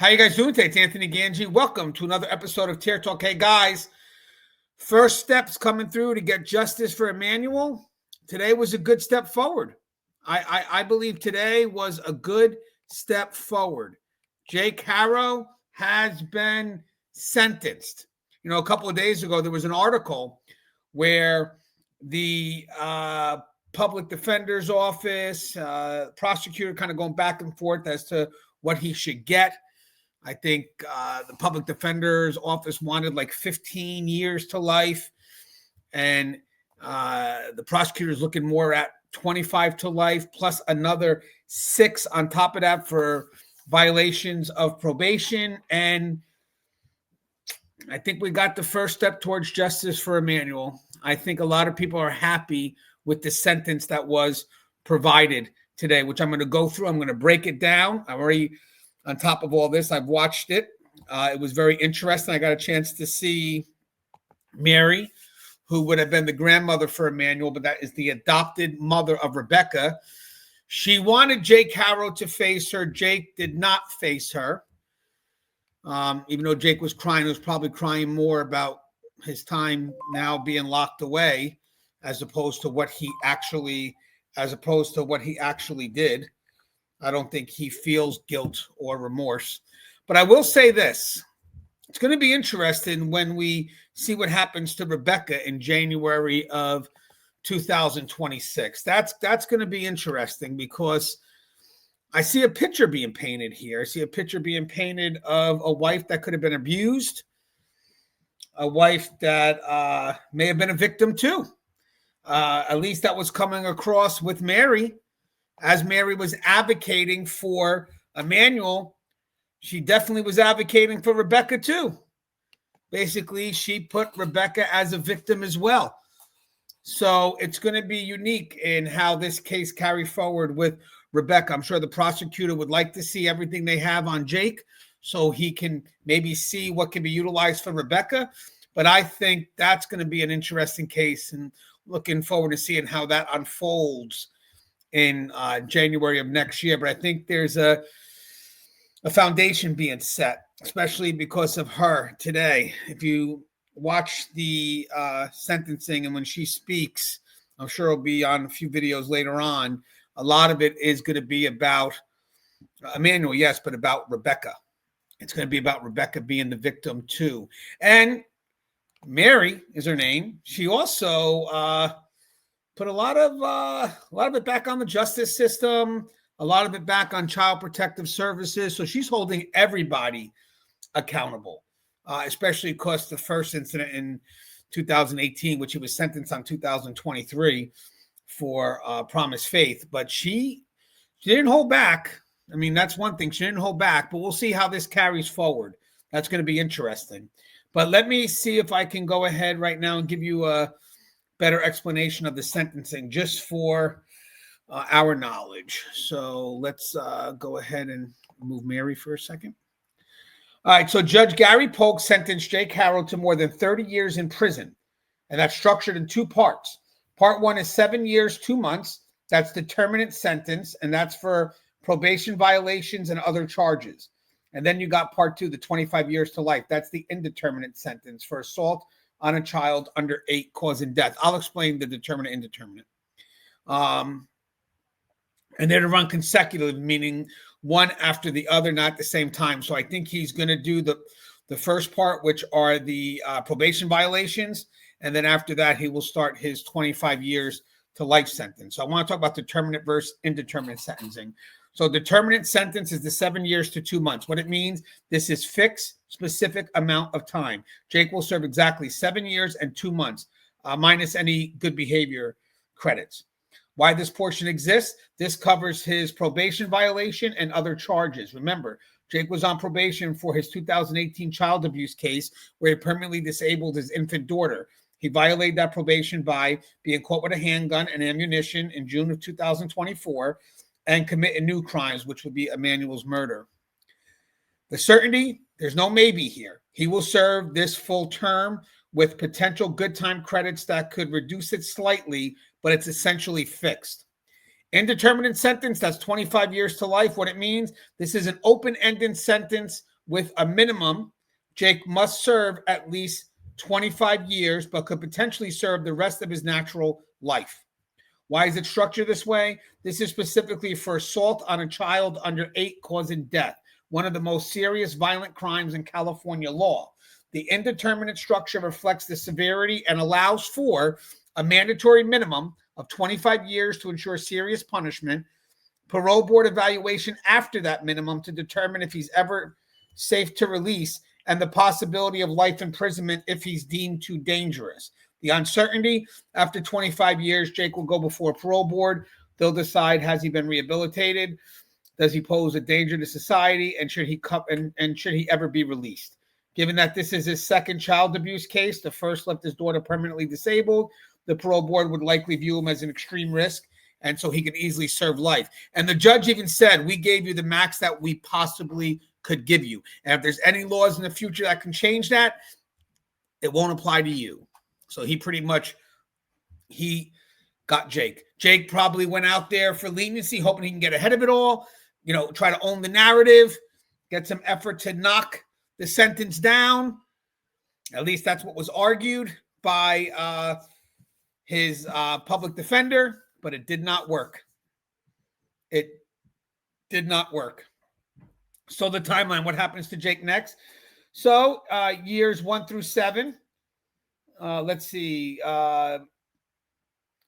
How you guys doing today? It's Anthony Ganji. Welcome to another episode of Tear Talk. Hey guys, first steps coming through to get justice for Emmanuel. Today was a good step forward. I believe today was a good step forward. Jake Harrow has been sentenced. You know, a couple of days ago, there was an article where the public defender's office, prosecutor kind of going back and forth as to what he should get. I think the public defender's office wanted like 15 years to life, and the prosecutor's looking more at 25 to life, plus another 6 on top of that for violations of probation. And I think we got the first step towards justice for Emmanuel. I think a lot of people are happy with the sentence that was provided today, which I'm going to go through. I'm going to break it down. I've already, on top of all this, I've watched it. It was very interesting. I got a chance to see Mary, who would have been the grandmother for Emmanuel, but that is the adopted mother of Rebecca. She wanted Jake Harrow to face her. Jake did not face her. Even though Jake was crying, he was probably crying more about his time now being locked away as opposed to what he actually did. I don't think he feels guilt or remorse. But I will say this. It's going to be interesting when we see what happens to Rebecca in January of 2026. That's going to be interesting because I see a picture being painted here. I see a picture being painted of a wife that could have been abused, a wife that may have been a victim too. At least that was coming across with Mary. As Mary was advocating for Emmanuel, she definitely was advocating for Rebecca too. Basically, she put Rebecca as a victim as well. So it's going to be unique in how this case carries forward with Rebecca. I'm sure the prosecutor would like to see everything they have on Jake so he can maybe see what can be utilized for Rebecca. But I think that's going to be an interesting case, and looking forward to seeing how that unfolds in January of next year. But I think there's a foundation being set, especially because of her today. If you watch the sentencing and when she speaks, I'm sure it'll be on a few videos later on, a lot of it is going to be about Emmanuel, yes, but about Rebecca. It's going to be about Rebecca being the victim too. And Mary is her name. She also put a lot of it back on the justice system, a lot of it back on child protective services. So she's holding everybody accountable, especially because the first incident in 2018, which he was sentenced on 2023 for promised faith. But she didn't hold back. I mean, that's one thing. She didn't hold back, but we'll see how this carries forward. That's going to be interesting. But let me see if I can go ahead right now and give you a better explanation of the sentencing just for our knowledge. So let's go ahead and move Mary for a second. All right, so Judge Gary Polk sentenced Jake Harrow to more than 30 years in prison, and that's structured in 2 parts. Part 1 is 7 years, 2 months. That's the determinate sentence, and that's for probation violations and other charges. And then you got Part 2, the 25 years to life. That's the indeterminate sentence for assault on a child under 8 causing death. I'll explain the determinate, indeterminate. And they're to run consecutively, meaning one after the other, not at the same time. So I think he's going to do the first part, which are the probation violations. And then after that, he will start his 25 years to life sentence. So I want to talk about determinate versus indeterminate sentencing. So determinate sentence is the 7 years to 2 months. What it means, this is fixed, specific amount of time. Jake will serve exactly 7 years and 2 months, minus any good behavior credits. Why this portion exists, this covers his probation violation and other charges. Remember, Jake was on probation for his 2018 child abuse case where he permanently disabled his infant daughter. He violated that probation by being caught with a handgun and ammunition in June of 2024 and committing new crimes, which would be Emmanuel's murder. The certainty, there's no maybe here. He will serve this full term with potential good time credits that could reduce it slightly, but it's essentially fixed. Indeterminate sentence, that's 25 years to life. What it means, this is an open-ended sentence with a minimum. Jake must serve at least 25 years, but could potentially serve the rest of his natural life. Why is it structured this way? This is specifically for assault on a child under 8 causing death, one of the most serious violent crimes in California law. The indeterminate structure reflects the severity and allows for a mandatory minimum of 25 years to ensure serious punishment, parole board evaluation after that minimum to determine if he's ever safe to release, and the possibility of life imprisonment if he's deemed too dangerous. The uncertainty, after 25 years, Jake will go before a parole board. They'll decide, has he been rehabilitated? Does he pose a danger to society? And should he ever be released? Given that this is his second child abuse case, the first left his daughter permanently disabled, the parole board would likely view him as an extreme risk, and so he could easily serve life. And the judge even said, we gave you the max that we possibly could give you. And if there's any laws in the future that can change that, it won't apply to you. So he got Jake. Jake probably went out there for leniency, hoping he can get ahead of it all, try to own the narrative, get some effort to knock the sentence down. At least that's what was argued by his public defender, but it did not work. It did not work. So the timeline, what happens to Jake next? So years 1 through 7. Let's see.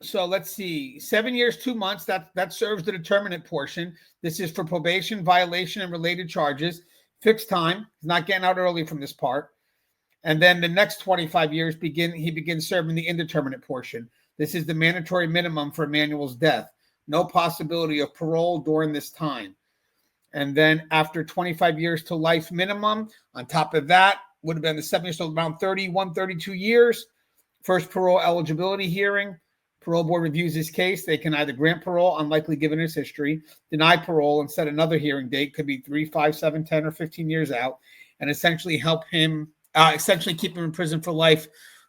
7 years, 2 months. That serves the determinate portion. This is for probation, violation, and related charges. Fixed time. He's not getting out early from this part. And then the next 25 years he begins serving the indeterminate portion. This is the mandatory minimum for Emmanuel's death. No possibility of parole during this time. And then after 25 years to life minimum, on top of that, would have been the 7 years, so around 31, 32 years. First parole eligibility hearing. Parole board reviews his case. They can either grant parole, unlikely given his history, deny parole, and set another hearing date, could be 3, 5, 7, 10, or 15 years out, and essentially keep him in prison for life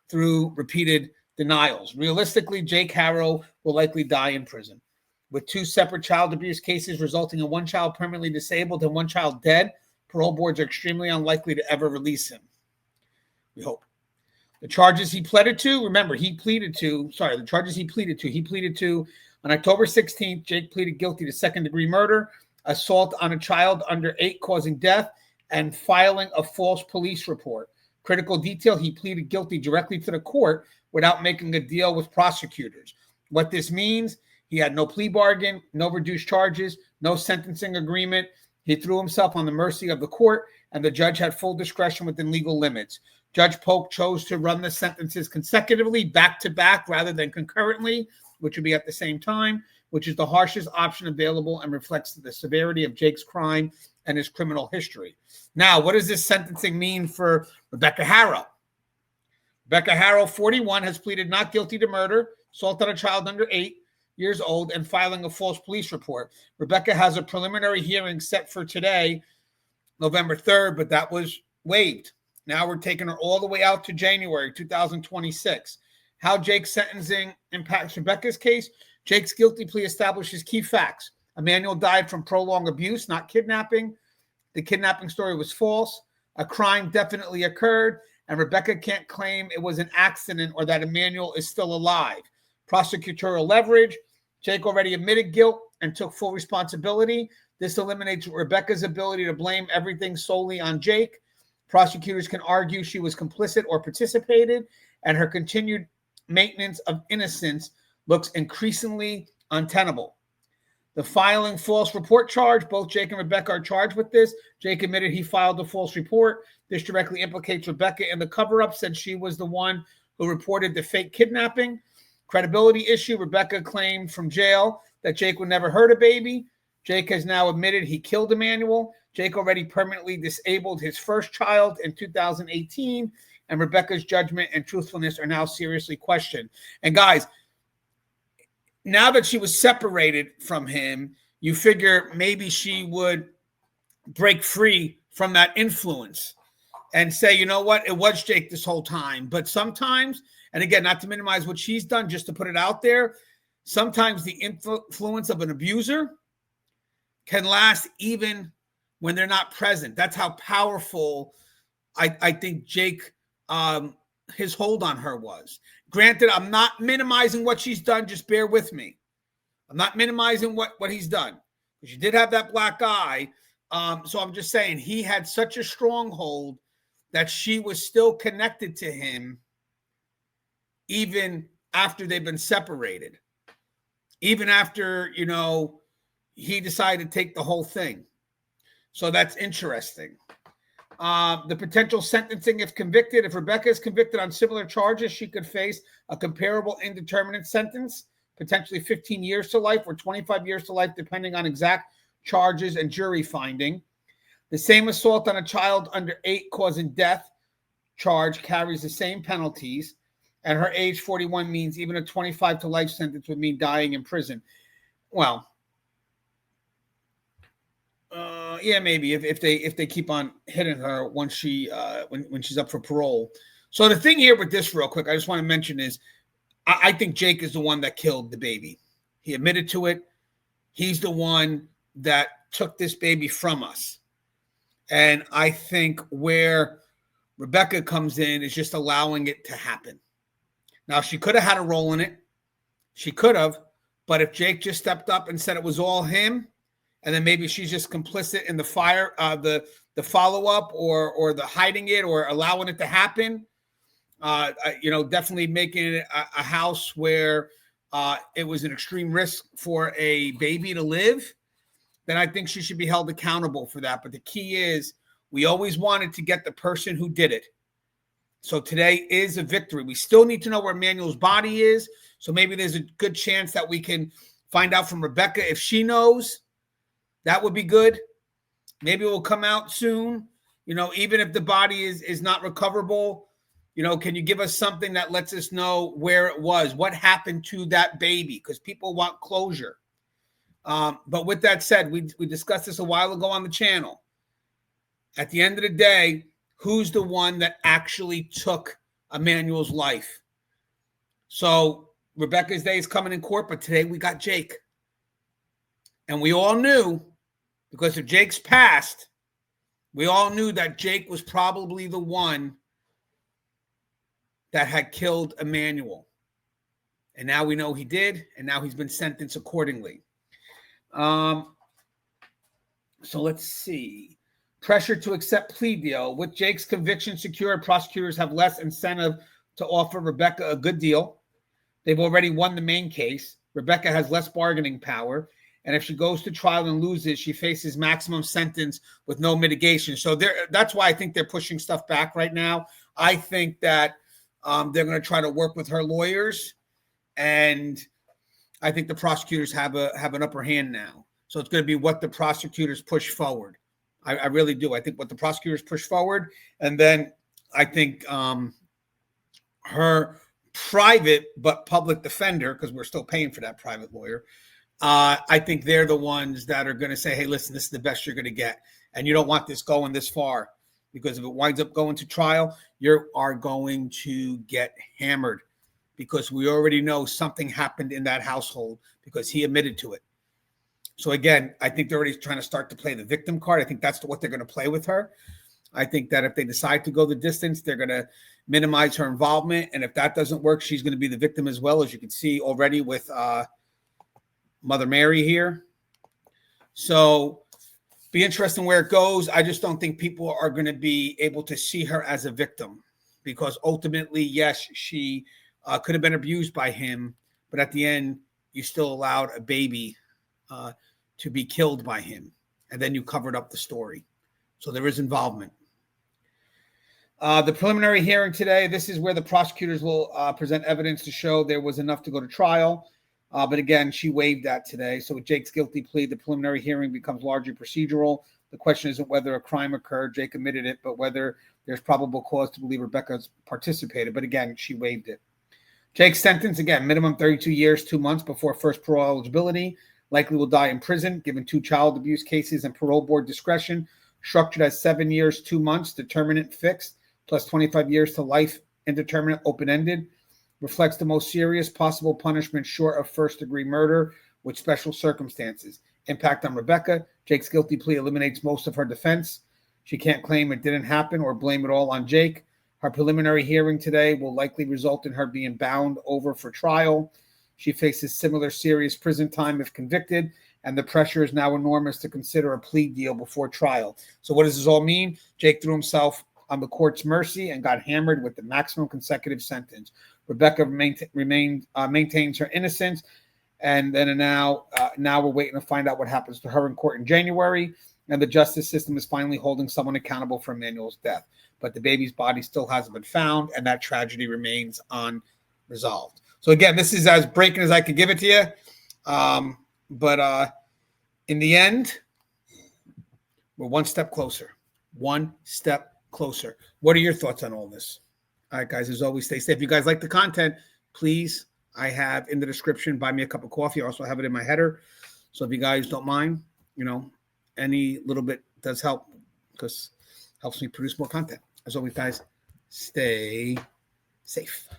through repeated denials. Realistically, Jake Harrow will likely die in prison. With 2 separate child abuse cases resulting in 1 child permanently disabled and 1 child dead, parole boards are extremely unlikely to ever release him. We hope. The charges he pleaded to, remember, he pleaded to on October 16th, Jake pleaded guilty to second-degree murder, assault on a child under 8 causing death, and filing a false police report. Critical detail, he pleaded guilty directly to the court without making a deal with prosecutors. What this means, he had no plea bargain, no reduced charges, no sentencing agreement. He threw himself on the mercy of the court, and the judge had full discretion within legal limits. Judge Polk chose to run the sentences consecutively, back-to-back, rather than concurrently, which would be at the same time, which is the harshest option available and reflects the severity of Jake's crime and his criminal history. Now, what does this sentencing mean for Rebecca Harrow? Rebecca Harrow, 41, has pleaded not guilty to murder, assault on a child under 8 years old, and filing a false police report. Rebecca has a preliminary hearing set for today, November 3rd, but that was waived. Now we're taking her all the way out to January 2026. How Jake's sentencing impacts Rebecca's case? Jake's guilty plea establishes key facts. Emmanuel died from prolonged abuse, not kidnapping. The kidnapping story was false. A crime definitely occurred, and Rebecca can't claim it was an accident or that Emmanuel is still alive. Prosecutorial leverage. Jake already admitted guilt and took full responsibility. This eliminates Rebecca's ability to blame everything solely on Jake. Prosecutors can argue she was complicit or participated, and her continued maintenance of innocence looks increasingly untenable. The filing false report charge, both Jake and Rebecca are charged with this. Jake admitted he filed the false report. This directly implicates Rebecca in the cover-up, since she was the one who reported the fake kidnapping. Credibility issue, Rebecca claimed from jail that Jake would never hurt a baby. Jake has now admitted he killed Emmanuel. Jake already permanently disabled his first child in 2018, and Rebecca's judgment and truthfulness are now seriously questioned. And guys, now that she was separated from him, you figure maybe she would break free from that influence and say, you know what, it was Jake this whole time. But sometimes, and again, not to minimize what she's done, just to put it out there, sometimes the influence of an abuser can last even when they're not present. That's how powerful I think Jake, his hold on her was. Granted, I'm not minimizing what she's done. Just bear with me. I'm not minimizing what he's done. Because she did have that black eye. So I'm just saying he had such a stronghold that she was still connected to him even after they've been separated. Even after, he decided to take the whole thing. So that's interesting. The potential sentencing, if convicted, if Rebecca is convicted on similar charges, she could face a comparable indeterminate sentence, potentially 15 years to life or 25 years to life, depending on exact charges and jury finding. The same assault on a child under 8 causing death charge carries the same penalties, and her age 41 means even a 25 to life sentence would mean dying in prison. Well, yeah, maybe if they keep on hitting her once she when she's up for parole. So the thing here with this, real quick, I just want to mention is I think Jake is the one that killed the baby. He admitted to it. He's the one that took this baby from us. And I think where Rebecca comes in is just allowing it to happen. Now, she could have had a role in it. She could have. But if Jake just stepped up and said it was all him, and then maybe she's just complicit in the fire, the follow-up or the hiding it or allowing it to happen, definitely making it a house where it was an extreme risk for a baby to live, then I think she should be held accountable for that. But the key is we always wanted to get the person who did it. So today is a victory. We still need to know where Emmanuel's body is. So maybe there's a good chance that we can find out from Rebecca if she knows. That would be good. Maybe it will come out soon. Even if the body is not recoverable, can you give us something that lets us know where it was? What happened to that baby? Because people want closure. But with that said, we discussed this a while ago on the channel. At the end of the day, who's the one that actually took Emmanuel's life? So Rebecca's day is coming in court, but today we got Jake. And we all knew, because of Jake's past, we all knew that Jake was probably the one that had killed Emmanuel. And now we know he did, and now he's been sentenced accordingly. So let's see. Pressure to accept plea deal. With Jake's conviction secured, prosecutors have less incentive to offer Rebecca a good deal. They've already won the main case. Rebecca has less bargaining power. And if she goes to trial and loses, she faces maximum sentence with no mitigation. So that's why I think they're pushing stuff back right now. I think that they're going to try to work with her lawyers. And I think the prosecutors have an upper hand now. So it's going to be what the prosecutors push forward. I really do. I think what the prosecutors push forward. And then I think her private but public defender, because we're still paying for that private lawyer, I think they're the ones that are going to say, hey, listen, this is the best you're going to get. And you don't want this going this far, because if it winds up going to trial, you are going to get hammered, because we already know something happened in that household because he admitted to it. So again, I think they're already trying to start to play the victim card. I think that's what they're going to play with her. I think that if they decide to go the distance, they're going to minimize her involvement. And if that doesn't work, she's going to be the victim as well, as you can see already with Mother Mary here. So be interesting where it goes. I just don't think people are going to be able to see her as a victim, because ultimately, yes, she could have been abused by him, but at the end, you still allowed a baby to be killed by him, and then you covered up the story. So there is involvement. The preliminary hearing today, this is where the prosecutors will present evidence to show there was enough to go to trial. But again, she waived that today. So with Jake's guilty plea, the preliminary hearing becomes largely procedural. The question isn't whether a crime occurred, Jake admitted it, but whether there's probable cause to believe Rebecca's participated. But again, she waived it. Jake's sentence, again, minimum 32 years, 2 months before first parole eligibility. Likely will die in prison, given 2 child abuse cases and parole board discretion. Structured as 7 years, 2 months, determinate fixed, plus 25 years to life, indeterminate, open-ended. reflects the most serious possible punishment short of first-degree murder with special circumstances. Impact on Rebecca. Jake's guilty plea eliminates most of her defense. She can't claim it didn't happen or blame it all on Jake. Her preliminary hearing today will likely result in her being bound over for trial. She faces similar serious prison time if convicted, and the pressure is now enormous to consider a plea deal before trial. So what does this all mean? Jake threw himself on the court's mercy and got hammered with the maximum consecutive sentence. Rebecca maintains her innocence, and then now we're waiting to find out what happens to her in court in January, and the justice system is finally holding someone accountable for Emmanuel's death. But the baby's body still hasn't been found, and that tragedy remains unresolved. So again, this is as breaking as I could give it to you. But in the end, we're one step closer. One step closer. What are your thoughts on all this? All right, guys, as always, stay safe. If you guys like the content, please, I have in the description, buy me a cup of coffee. I also have it in my header. So if you guys don't mind, any little bit does help because it helps me produce more content. As always, guys, stay safe.